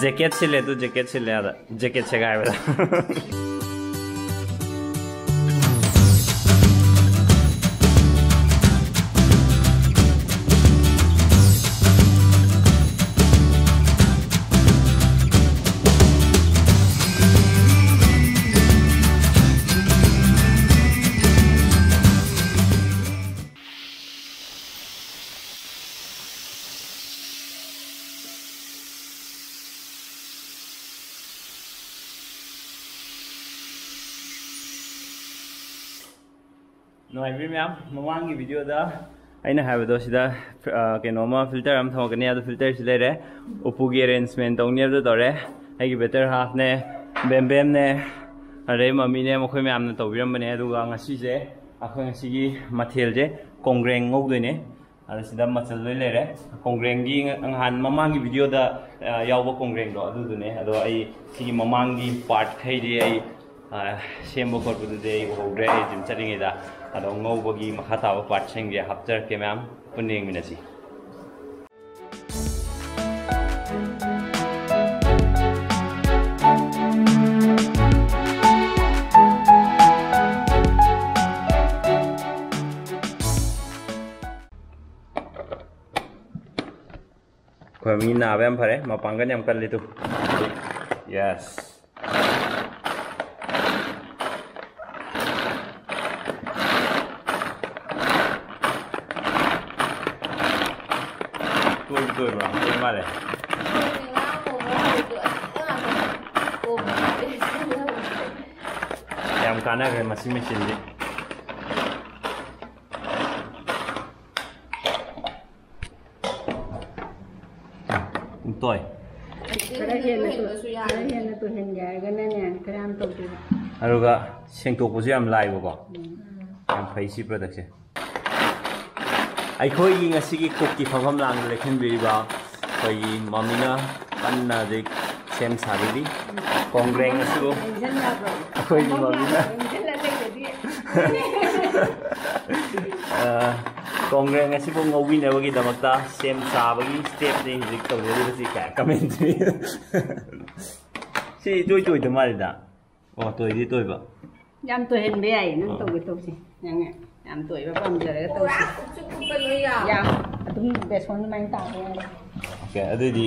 Jacket से ले तो जैकेट से ले आता जैकेट से गायब था ꯅꯨꯡꯉꯥꯏꯕꯤ ꯃꯌꯥꯝ ꯃꯃꯥꯡꯒꯤ ꯚꯤꯗꯤꯑꯣꯗ ꯑꯩꯅ ꯍꯥꯏꯕꯗꯣ ꯁꯤꯗ ꯀꯩꯅꯣꯃ ꯐꯤꯜꯇꯔ ꯑꯃ ꯊꯝꯃꯛꯀꯅꯤ ꯑꯗꯨ ꯐꯤꯜꯇꯔꯁꯤ ꯂꯩꯔꯦ ꯎꯄꯨꯒꯤ ꯑꯦꯔꯦꯟꯖꯃꯦꯟ ꯇꯧꯅꯤ ꯍꯥꯏꯕꯗꯣ ꯇꯧꯔꯦ ꯑꯩꯒꯤ ꯕꯦꯇꯔ ꯍꯥꯐꯅꯦ ꯕꯦꯝꯕꯦꯝꯅꯦ ꯑꯗꯩ ꯃꯃꯤꯅꯦ ꯃꯈꯣꯏ ꯃꯌꯥꯝꯅ ꯇꯧꯕꯤꯔꯝꯕꯅꯦ ꯑꯗꯨꯒ ꯉꯁꯤꯁꯦ ꯑꯩꯈꯣꯏ ꯉꯁꯤꯒꯤ ꯃꯊꯦꯜꯁꯦ ꯀꯣꯡꯒ꯭ꯔꯦꯡ ꯉꯧꯗꯣꯏꯅꯦ ꯑꯗ ꯁꯤꯗ ꯃꯆꯜ ꯂꯣꯏ ꯂꯩꯔꯦ ꯀꯣꯡꯒ꯭ꯔꯦꯡꯒꯤ ꯅꯍꯥꯟ ꯃꯃꯥꯡꯒꯤ ꯚꯤꯗꯤꯑꯣꯗ ꯌꯥꯎꯕ ꯀꯣꯡꯒ꯭ꯔꯦꯡꯗꯣ ꯑꯗꯨꯗꯨꯅꯦ ꯑꯗꯣ ꯑꯩ ꯁꯤꯒꯤ ꯃꯃꯥꯡꯒꯤ ꯄꯥꯔꯠꯈꯩꯗꯤ ꯑꯩ ꯁꯦꯝꯕ ꯈꯣꯠꯄꯗꯨꯗꯤ ꯑꯩ ꯎꯍꯧꯗ꯭ꯔꯦ ꯑꯩ ꯖꯤꯝ ꯆꯠꯂꯤꯉꯩꯗ ꯑꯗꯣ ꯉꯧꯕꯒꯤ ꯃꯈꯥ ꯇꯥꯕ ꯄꯥꯔꯠꯁꯤꯡꯁꯦ ꯍꯥꯞꯆꯔꯛꯀꯦ ꯃꯌꯥꯝ ꯄꯨꯟꯅ ꯌꯦꯡꯃꯤꯟꯅꯁꯤ ꯑꯩꯈꯣꯏ ꯃꯤ ꯅꯥꯕ ꯌꯥꯝ ꯐꯔꯦ ꯃꯄꯥꯡꯒꯜ ꯌꯥꯝ ꯀꯜꯂꯤ to yes tôi mà tôi mà này em cá này cái machine đi tôi cái hiện là tôi hiện dài cái này nè cái làm tôi rồi sinh tục của chị em lại của em thấy ship product ꯑꯩꯈꯣꯏꯒꯤ ꯉꯁꯤꯒꯤ ꯀꯨꯛꯀꯤ ꯐꯝꯐꯝ ꯂꯥꯡꯗ ꯂꯩꯈꯟꯕꯤꯔꯤꯕ ꯑꯩꯈꯣꯏꯒꯤ ꯃꯃꯤꯅ ꯀꯟꯅ ꯍꯧꯖꯤꯛ ꯁꯦꯝ ꯁꯥꯕꯤꯔꯤ ꯀꯣꯡꯒ꯭ꯔꯦꯡ ꯑꯁꯤꯕꯨ ꯑꯩꯈꯣꯏꯒꯤ ꯃꯃꯤꯅ ꯀꯣꯡꯒ꯭ꯔꯦꯡ ꯑꯁꯤꯕꯨ ꯉꯧꯕꯤꯅꯕꯒꯤꯗꯃꯛꯇ ꯁꯦꯝ ꯁꯥꯕꯒꯤ ꯁ꯭ꯇꯦꯞꯅꯤ ꯍꯧꯖꯤꯛ ꯇꯧꯖꯔꯤꯕꯁꯤ ꯀꯌꯥ ꯀꯃꯦꯟꯇ꯭ꯔꯤ ꯁꯤ ꯏꯇꯣꯏ ꯇꯣꯏꯗ ꯃꯥꯜꯂꯤꯗ ꯑꯣ ꯇꯣꯏꯗꯤ ꯇꯣꯏꯕ ꯌꯥꯝ ꯇꯣꯏꯍꯟꯕ ꯌꯥꯏ ꯅꯪ ꯇꯧꯒꯦ ꯇꯧꯁꯤ ꯅꯪ ꯌꯥꯝ ꯇꯣꯏꯕ ꯄꯥꯝꯖꯔꯒ ꯇꯧꯁꯤ ꯌꯥꯝ ꯑꯗꯨꯝ ꯕꯦꯁꯣꯟ ꯑꯗꯨꯃꯥꯏꯅ ꯇꯥꯕ ꯌꯥꯏ ꯑꯣꯀꯦ ꯑꯗꯨꯗꯤ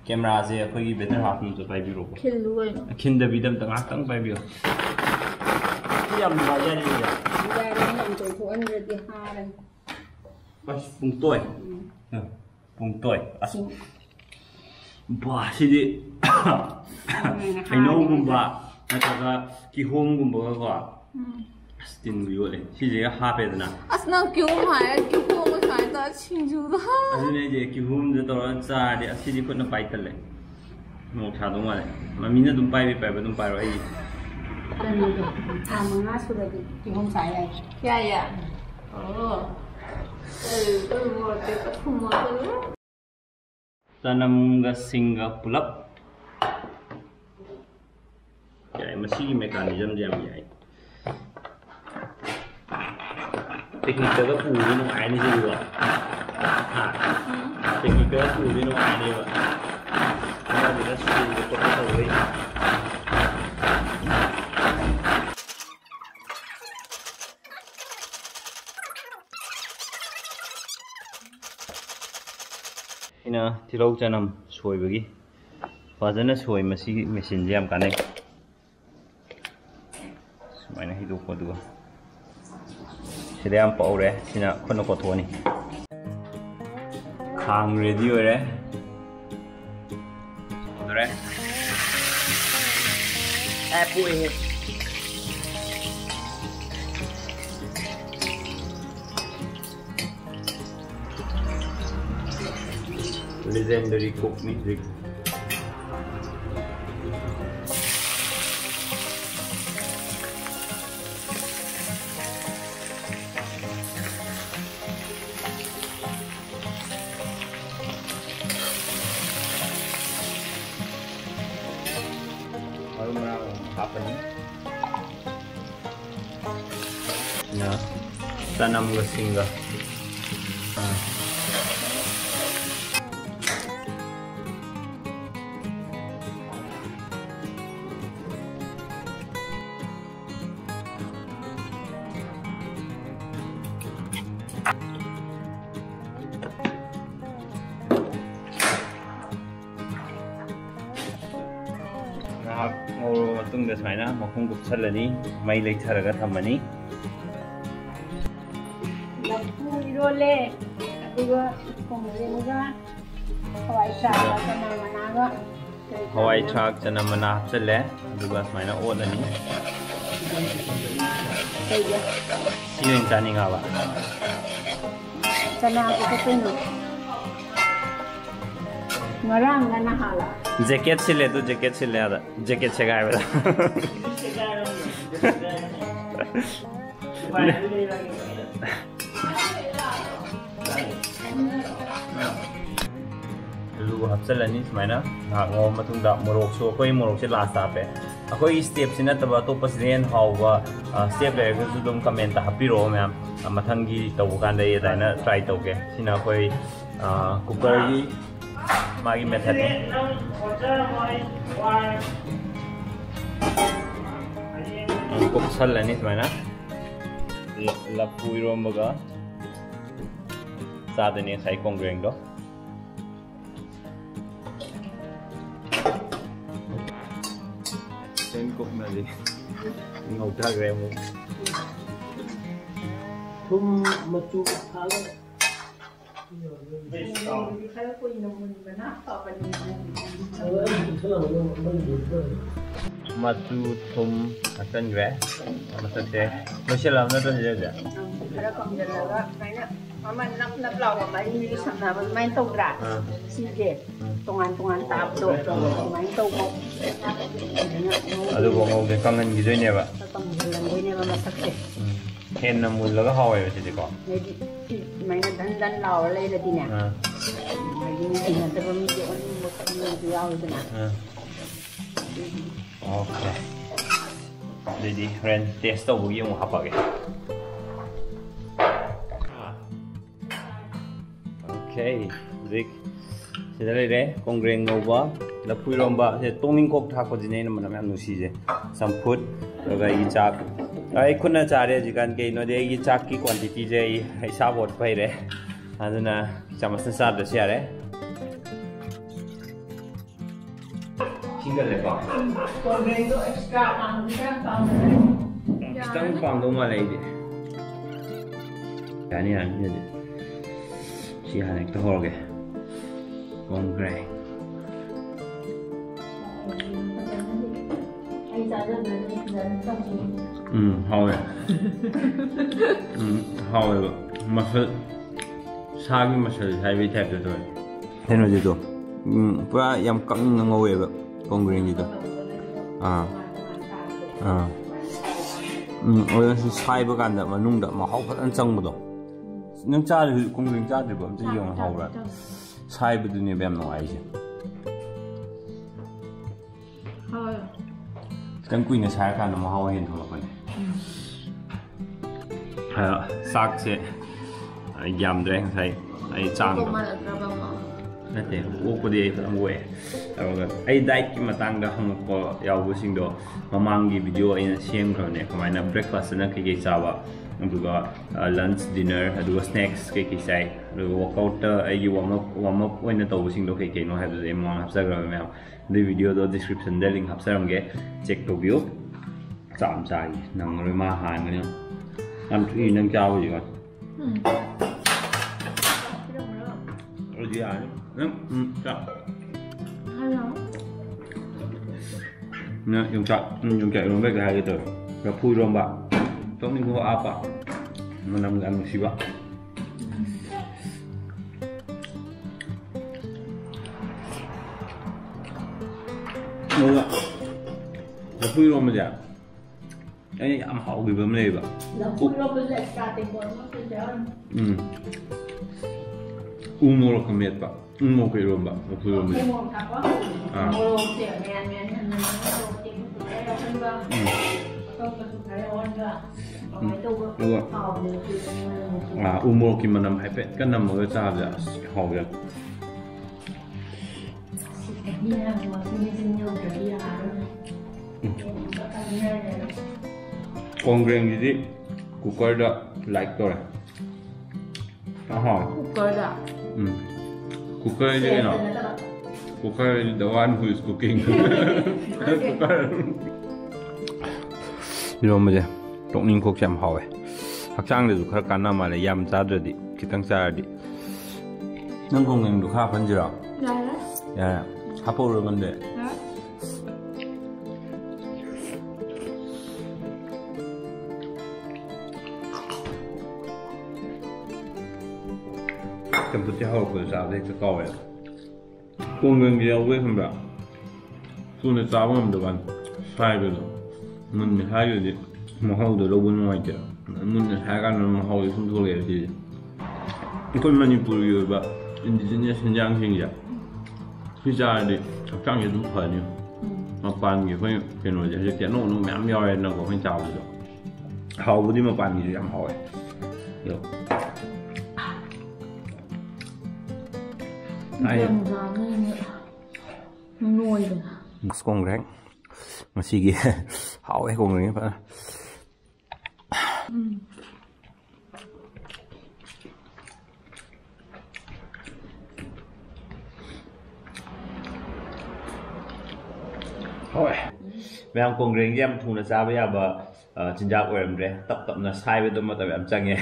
ꯀꯦꯃꯦꯔꯥꯁꯦ ꯑꯩꯈꯣꯏꯒꯤ ꯕꯦꯇꯔ ꯍꯥꯐꯅꯁꯨ ꯄꯥꯏꯕꯤꯔꯣꯀꯣ ꯈꯤꯜꯂꯨ ꯀꯩꯅꯣ ꯈꯤꯟꯗꯕꯤꯗ ꯑꯝꯇ ꯉꯥꯛꯇꯪ ꯄꯥꯏꯕꯤꯌꯣ ꯁꯤ ꯌꯥꯝ ꯅꯨꯡꯉꯥꯏꯖꯔꯤꯗ ꯌꯥꯔꯦ ꯌꯥꯝ ꯇꯣꯏꯊꯣꯛꯍꯟꯗ꯭ꯔꯗꯤ ꯍꯥꯔꯅꯤ ꯑꯁ ꯄꯨꯡꯇꯣꯏ ꯄꯨꯡꯇꯣꯏ ꯑꯁ ꯕꯥ ꯁꯤꯗꯤ ꯍꯩꯅꯧꯒꯨꯝꯕ ꯅꯠꯇ꯭ꯔꯒ ꯀꯤꯍꯣꯝꯒꯨꯝꯕꯒꯀꯣ ꯑꯁ ꯇꯤꯟꯕꯨ ꯌꯣꯠꯂꯦ ꯁꯤꯁꯦ ꯍꯥꯞꯄꯦꯗꯅ ꯑꯁ ꯅꯪ ꯀꯤꯍꯣꯝ ꯍꯥꯏꯔ ꯀꯤꯍꯣꯝꯒ ꯁꯨꯃꯥꯏꯅ ꯇꯧꯔ ꯁꯤꯡꯖꯨꯗꯣ ꯑꯗꯨꯅꯦ ꯑꯩꯁꯦ ꯀꯤꯍꯣꯝꯗ ꯇꯧꯔꯒ ꯆꯥꯔꯗꯤ ꯑꯁꯤꯗꯤ ꯈꯨꯠꯅ ꯄꯥꯏꯇꯜꯂꯦ ꯃꯣꯛ ꯁꯥꯗꯧ ꯃꯥꯜꯂꯦ ꯃꯃꯤꯅ ꯑꯗꯨꯝ ꯄꯥꯏꯕ ꯑꯗꯨꯝ ꯄꯥꯏꯔꯣ ꯑꯩ ꯀꯩꯅꯣꯗꯣ ꯊꯥ 5 ꯁꯨꯔꯗꯤ ꯀꯤꯍꯣꯝ ꯆꯥ ꯌꯥꯏ ꯌꯥꯏ ꯌꯥꯏ ꯑꯣ ꯆꯅꯝꯒ ꯁꯤꯡꯒ ꯄꯨꯂꯞ ꯌꯥꯏ ꯃꯁꯤꯒꯤ ꯃꯦꯀꯥꯅꯤꯖꯝꯁꯦ ꯌꯥꯝ ꯌꯥꯏ ꯄꯤꯛꯅꯤꯛꯇꯒ ꯄꯨꯕꯗꯤ ꯅꯨꯡꯉꯥꯏꯅꯤ ꯁꯤꯕꯨ ꯄꯤꯛꯅꯤꯛꯇꯒ ꯄꯨꯕꯗꯤ ꯅꯨꯡꯉꯥꯏꯅꯦꯕ ꯑꯃꯗꯨꯅ ꯁ꯭ꯀꯨꯜꯗ ꯈꯣꯠꯄ ꯇꯧꯕꯩ ꯁꯤꯅ ꯇꯤꯜꯍꯧ ꯆꯅꯝ ꯁꯣꯏꯕꯒꯤ ꯐꯖꯅ ꯁꯣꯏ ꯃꯁꯤꯒꯤ ꯃꯦꯆꯤꯟꯁꯦ ꯌꯥꯝ ꯀꯥꯟꯅꯩ ꯁꯨꯃꯥꯏꯅ ꯍꯩꯗꯣꯛꯄ ꯑꯗꯨꯒ ꯁꯤꯗ ꯌꯥꯝ ꯄꯧꯔꯦ ꯁꯤꯅ ꯈꯨꯠꯅ ꯀꯣꯠꯊꯣꯛꯑꯅꯤ ꯈꯥꯡ ꯔꯦꯗꯤ ꯑꯣꯏꯔꯦ ꯍꯧꯗꯣꯔꯦ ꯄꯣꯛꯑꯦ legendary cook music happening. Nah, tanam ke singgah. ngahak ngoro matungda sumaina makhung kupsalani mai leitharaga thamani lapu irole aduga kongrenga hawai thrak chana managa hawai thrak chana mana hapsale aduga sumaina odani sirin chaninga ba chana ko peno ngarang na hala jacket sile to jacket sile ada jacket chegai bela lu hapsalani sumaina ngom matungda morok so koi morok se last ape akoi step sina taba to pasren hawwa step le ga dum comment ta hapiro ma'am mathangi tawu kan dai daina try tawge sina koi cooker gi magi method ni kok salani sumaina lapui rombaga sadani sai kongreng do sen kok nali ngau ta gremu thum machu thala matu thum akan gre masate masala na to je ja khara kom jalaga kaina aman nap law mai ni samna mai tong ra si je tongan tap do mai tong mo adu bongo de kangan gi joine ba kam jalan ni ma masakse hen na mul laga hawe je ko mai na dan law le la dina mai ni na ta mi je on mo ta ni law dina okay jadi ren test to bugi mo hapage okay zik sidale re kongreng ngouba lapui romba se tongning kok tha ko jine na manam am nusi je samput ga i chak ai khuna chare jikan ke no de i chak ki quantity je ai sa bot pai re aduna chamas sa da sia re single le ba kongreng do extra stang pang do ma le de yani an ni de si hanek to horge kongreng hawe hawe masal sagi masal hai bi thap to heno je to pura yam kang ngawe ba kongreng ji to oya si sai ba kan da manung da ma hau phan chang ba do nang cha kongreng cha de ba am ji yong hau ra sai ba du ne bam no ai je Đang quỳ nó sai cả nó mà hao hiện thôi sắc sẽ yam đen thấy ai trang nè thế ô có đi làm quê ai đại cái mà tăng đó không có yêu cái sinh đó mà mang cái video anh xem rồi nè cái này breakfast nó cái sao vậy lunch dinner rồi snacks cái sai rồi workout ai warm up when nó tàu sinh đó cái nó hay là em mong hấp dẫn rồi mẹ the video do description de link hapsaram ge check to view cham chai nang roi ma han ne am thi nang chao ji got rồi ji ai cha hello nè yung chạy luôn cái hai cái từ rồi phui rong bạc tốt nên có apa mà nằm ăn một xí bạc đúng ạ là phui rong mà dạ cái âm hậu bị bơm lên vậy phui rong bây giờ starting point nó cứ thế umur kemet pak umur ke rong bạc phui rong bây giờ umur kita enam hepet kan enam orang sahaja hau ya. Kongreng jadi cooker dah like tu lah. Cooker dah. Cooker je kan? Cooker is the one who is cooking. Cooker. 이러면 똥님 국수 참 하we. 학장들도 그럴 까 나마래 얌 자들이 기땅 자들이. 넌 공랭도 가 번지라. 야, 하포를 건데. 좀 부터 하고 그 자들 그 거에. 공랭이 왜 그런가? 손에 잡으면 되반. 사이버도. 문 하여지. 뭐 하고도 로봇 와이죠. 문 하가는 뭐 하고 손 돌려야지. 이건 머니푸르가 인디지니아 신장생이야. 피자리 적당히 좀 파니. 막반게 거의 괜찮은데 이제 너무 냠냠해 나고 그냥 잡으죠. 하우디 막반이 좀 하고. 요. 아이. nuôi Kongreng. Masih gitu. Hawe kongreng apa? Hawe. Memang kongreng jam tuna sabi apa 진작 오염래 답답나 사이베도 맞다 얌짱에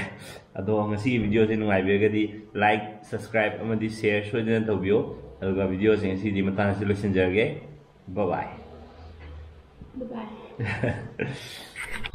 아도 ngasi video sin ngai be gadi like subscribe amadi share soidena tawbiyo aduga video sin si di matana si losinjarge bye bye. bye bye.